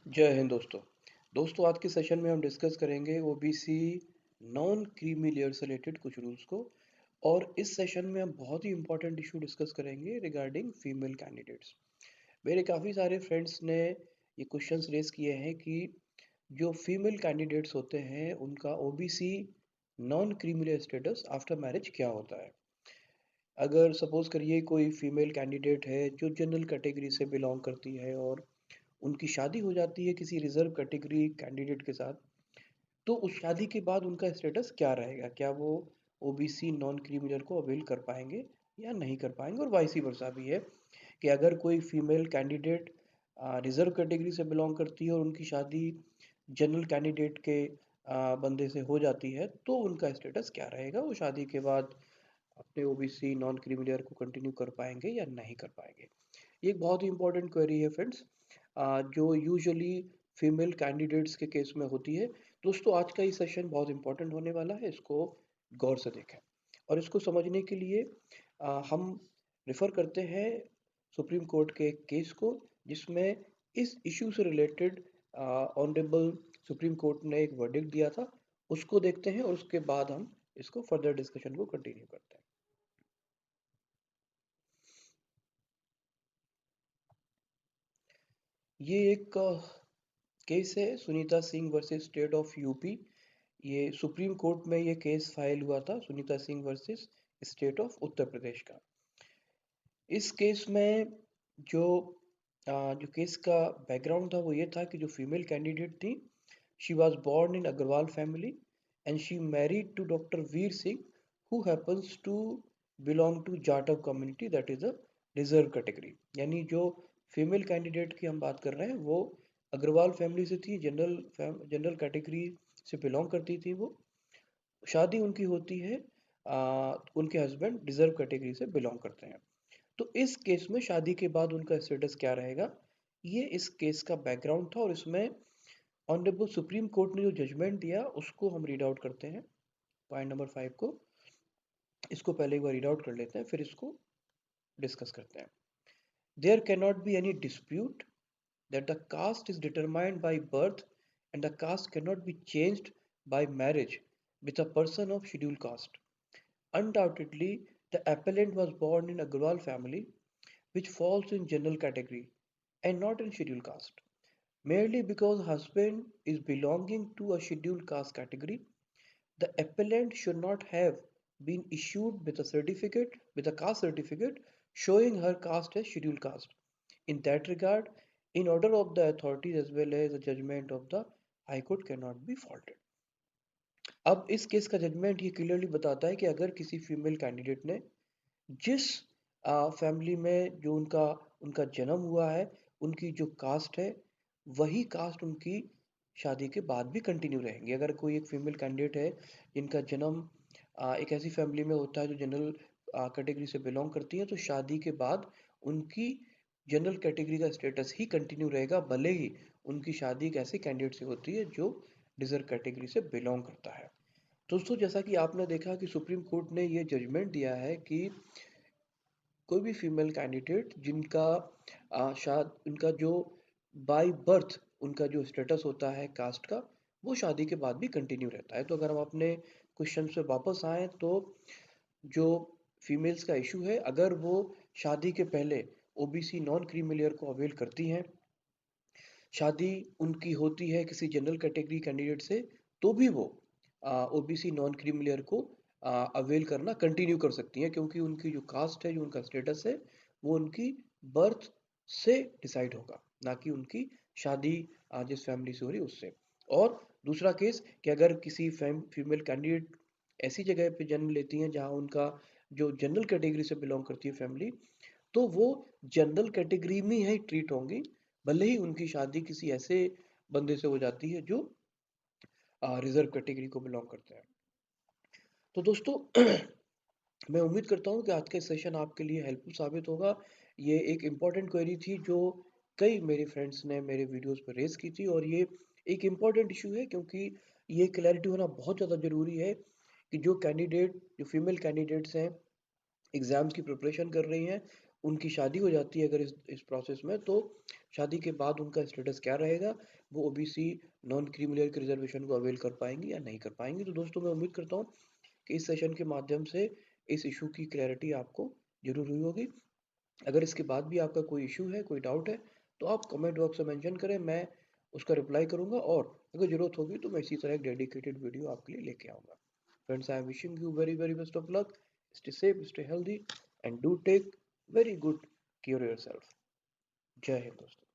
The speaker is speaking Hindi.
जय हिंद दोस्तों आज के सेशन में हम डिस्कस करेंगे ओबीसी नॉन क्रीमी लेयर से रिलेटेड कुछ रूल्स को। और इस सेशन में हम बहुत ही इंपॉर्टेंट इशू डिस्कस करेंगे रिगार्डिंग फीमेल कैंडिडेट्स। मेरे काफ़ी सारे फ्रेंड्स ने ये क्वेश्चंस रेस किए हैं कि जो फीमेल कैंडिडेट्स होते हैं उनका OBC non creamy layer status after marriage क्या होता है। अगर सपोज करिए कोई फीमेल कैंडिडेट है जो जनरल कैटेगरी से बिलोंग करती है और उनकी शादी हो जाती है किसी रिजर्व कैटेगरी कैंडिडेट के साथ, तो उस शादी के बाद उनका स्टेटस क्या रहेगा? क्या वो ओबीसी नॉन क्रीमिनल को अवेल कर पाएंगे या नहीं कर पाएंगे? और वाइस वर्सा भी है कि अगर कोई फीमेल कैंडिडेट रिजर्व कैटेगरी से बिलोंग करती है और उनकी शादी जनरल कैंडिडेट के बंदे से हो जाती है, तो उनका स्टेटस क्या रहेगा? वो शादी के बाद अपने ओबीसी नॉन क्रीमिनल को कंटिन्यू कर पाएंगे या नहीं कर पाएंगे? ये एक बहुत ही इंपॉर्टेंट क्वेरी है फ्रेंड्स, जो यूजुअली फीमेल कैंडिडेट्स के केस में होती है। दोस्तों आज का ये सेशन बहुत इंपॉर्टेंट होने वाला है, इसको गौर से देखें। और इसको समझने के लिए हम रेफर करते हैं सुप्रीम कोर्ट के एक केस को, जिसमें इस इशू से रिलेटेड ऑनरेबल सुप्रीम कोर्ट ने एक वर्डिक्ट दिया था। उसको देखते हैं और उसके बाद हम इसको फर्दर डिस्कशन को कंटिन्यू करते हैं। ये एक केस है Sunita Singh versus state of UP. ये सुप्रीम कोर्ट में ये केस फाइल हुआ था, Sunita Singh versus state of Uttar Pradesh का। इस केस में जो जो केस का बैकग्राउंड था वो ये था कि जो फीमेल कैंडिडेट थी, she was born in Agarwal family and she married to doctor Veer Singh who happens to belong to Jatav community, that is a reserve category. यानी जो फीमेल कैंडिडेट की हम बात कर रहे हैं वो अग्रवाल फैमिली से थी, जनरल कैटेगरी से बिलोंग करती थी वो। शादी उनकी होती है, उनके हस्बैंड रिजर्व कैटेगरी से बिलोंग करते हैं। तो इस केस में शादी के बाद उनका स्टेटस क्या रहेगा, ये इस केस का बैकग्राउंड था। और इसमें ऑनरेबल सुप्रीम कोर्ट ने जो जजमेंट दिया उसको हम रीड आउट करते हैं, पॉइंट नंबर 5 को। इसको पहले एक बार रीड आउट कर लेते हैं, फिर इसको डिस्कस करते हैं। There can not be any dispute that the caste is determined by birth and the caste cannot be changed by marriage with a person of scheduled caste. Undoubtedly, the appellant was born in a Agrawal family, which falls in general category and not in scheduled caste. Merely because husband is belonging to a scheduled caste category, the appellant should not have been issued with a caste certificate showing her caste as scheduled caste. In that regard, in order of the authorities as well as the judgment of the High Court cannot be faulted. अब इस केस का जजमेंट ये क्लियरली बताता है कि अगर किसी फीमेल कैंडिडेट ने जिस फैमिली में जो उनका उनका जन्म हुआ है, उनकी जो कास्ट है, वही कास्ट उनकी शादी के बाद भी कंटिन्यू रहेंगी। अगर कोई एक फीमेल कैंडिडेट है जिनका जन्म एक ऐसी फैमिली में होता है जो जनरल कैटेगरी से बिलोंग करती है, तो शादी के बाद उनकी जनरल कैटेगरी का स्टेटस ही कंटिन्यू रहेगा, भले ही उनकी शादी एक ऐसे कैंडिडेट से होती है जो रिजर्व कैटेगरी से बिलोंग करता है। दोस्तों जैसा कि आपने देखा कि सुप्रीम कोर्ट ने ये जजमेंट दिया है कि कोई भी फीमेल कैंडिडेट जिनका शायद उनका जो बाय बर्थ उनका जो स्टेटस होता है कास्ट का, वो शादी के बाद भी कंटिन्यू रहता है। तो अगर हम अपने क्वेश्चन से वापस आए, तो जो फीमेल्स का इशू है, अगर वो शादी के पहले ओबीसी नॉन क्रीमी लेयर को अवेल करती हैं, शादी उनकी होती है किसी जनरल कैटेगरी कैंडिडेट से, तो भी वो ओबीसी नॉन क्रीमी लेयर को अवेल करना कंटिन्यू कर सकती हैं, क्योंकि उनकी जो कास्ट है, जो उनका स्टेटस है, वो उनकी बर्थ से डिसाइड होगा, ना कि उनकी शादी जिस फैमिली से हो रही है उससे। और दूसरा केस कि अगर किसी फीमेल कैंडिडेट ऐसी जगह पे जन्म लेती हैं जहां उनका जो जनरल कैटेगरी से बिलोंग करती है फैमिली, तो वो जनरल कैटेगरी में ही ट्रीट होंगी, भले ही उनकी शादी किसी ऐसे बंदे से हो जाती है जो रिजर्व कैटेगरी को बिलोंग करते हैं। तो दोस्तों मैं उम्मीद करता हूँ कि आज का सेशन आपके लिए हेल्पफुल साबित होगा। ये एक इम्पॉर्टेंट क्वेरी थी जो कई मेरे फ्रेंड्स ने मेरे वीडियोस पर रेज की थी, और ये एक इम्पॉर्टेंट इशू है, क्योंकि ये क्लैरिटी होना बहुत ज़्यादा ज़रूरी है कि जो फीमेल कैंडिडेट्स हैं, एग्ज़ाम्स की प्रिपरेशन कर रही हैं, उनकी शादी हो जाती है अगर इस प्रोसेस में, तो शादी के बाद उनका स्टेटस क्या रहेगा, वो ओबीसी नॉन क्रीमी के रिजर्वेशन को अवेल कर पाएंगे या नहीं कर पाएंगे। तो दोस्तों, मैं उम्मीद करता हूँ कि इस सेशन के माध्यम से इस इशू की क्लैरिटी आपको जरूर हुई होगी। अगर इसके बाद भी आपका कोई इशू है, कोई डाउट है, तो आप कमेंट बॉक्स में मेंशन करें, मैं उसका रिप्लाई करूंगा, और अगर ज़रूरत होगी तो मैं इसी तरह एक डेडिकेटेड वीडियो आपके लिए लेके आऊँगा। Friends, I am wishing you very very best of luck. Stay safe, stay healthy, and do take very good care yourself. जय हिंद दोस्तों।